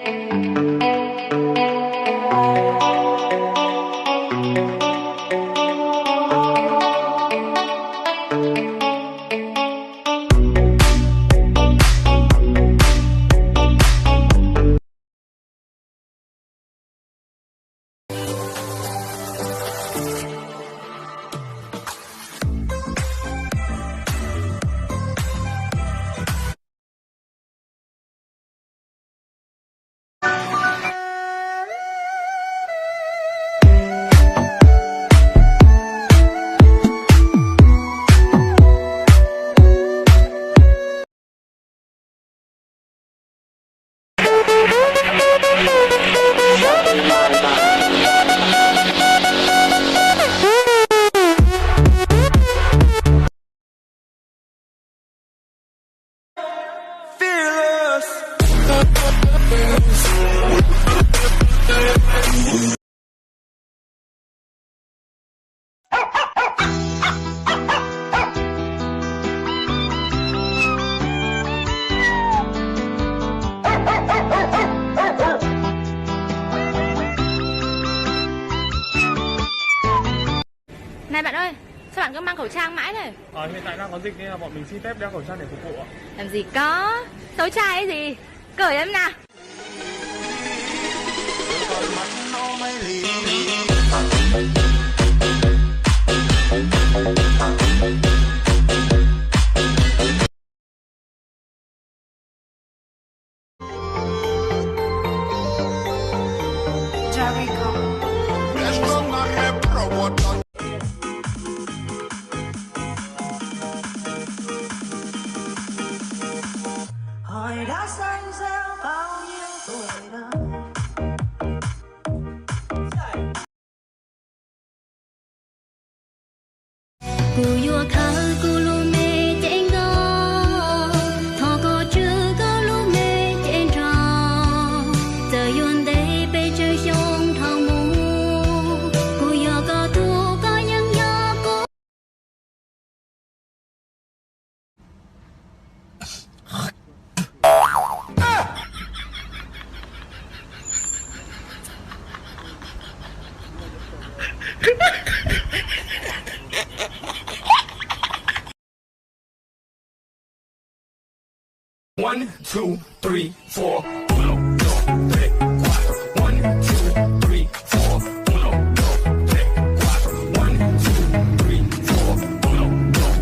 Này bạn ơi, sao bạn cứ mang khẩu trang mãi thế? Hiện tại đang có dịch nên là bọn mình xin phép đeo khẩu trang để phục vụ ạ. Làm gì có, xấu trai ấy gì, cởi em nào. Hỏi đã xanh rêu bao nhiêu tuổi đời. Cô yêu khá cô lu mê trên go, thọ có chưa có lu mê trên tròn, giờ yun đây bây giờ xong thằng mù, cô yêu có thu có những nhớ cô. One, two, three, four. Uno, dos, tres, cuatro. One, two, three, four. Uno, dos, tres, cuatro. One, two, three, four. Uno, dos.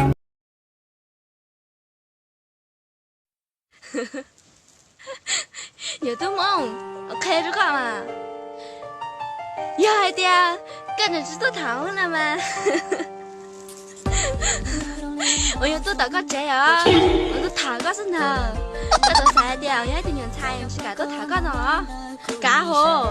Nhớ đúng không? Ok được không à? Giờ hai tia, cái này tôi thảo nè mà. Ôi tôi đã có trẻ à? Tôi thảo có xin hờ. Tôi sai điều, nhớ thì nhận sai, tôi thảo có nó. Cả hồ.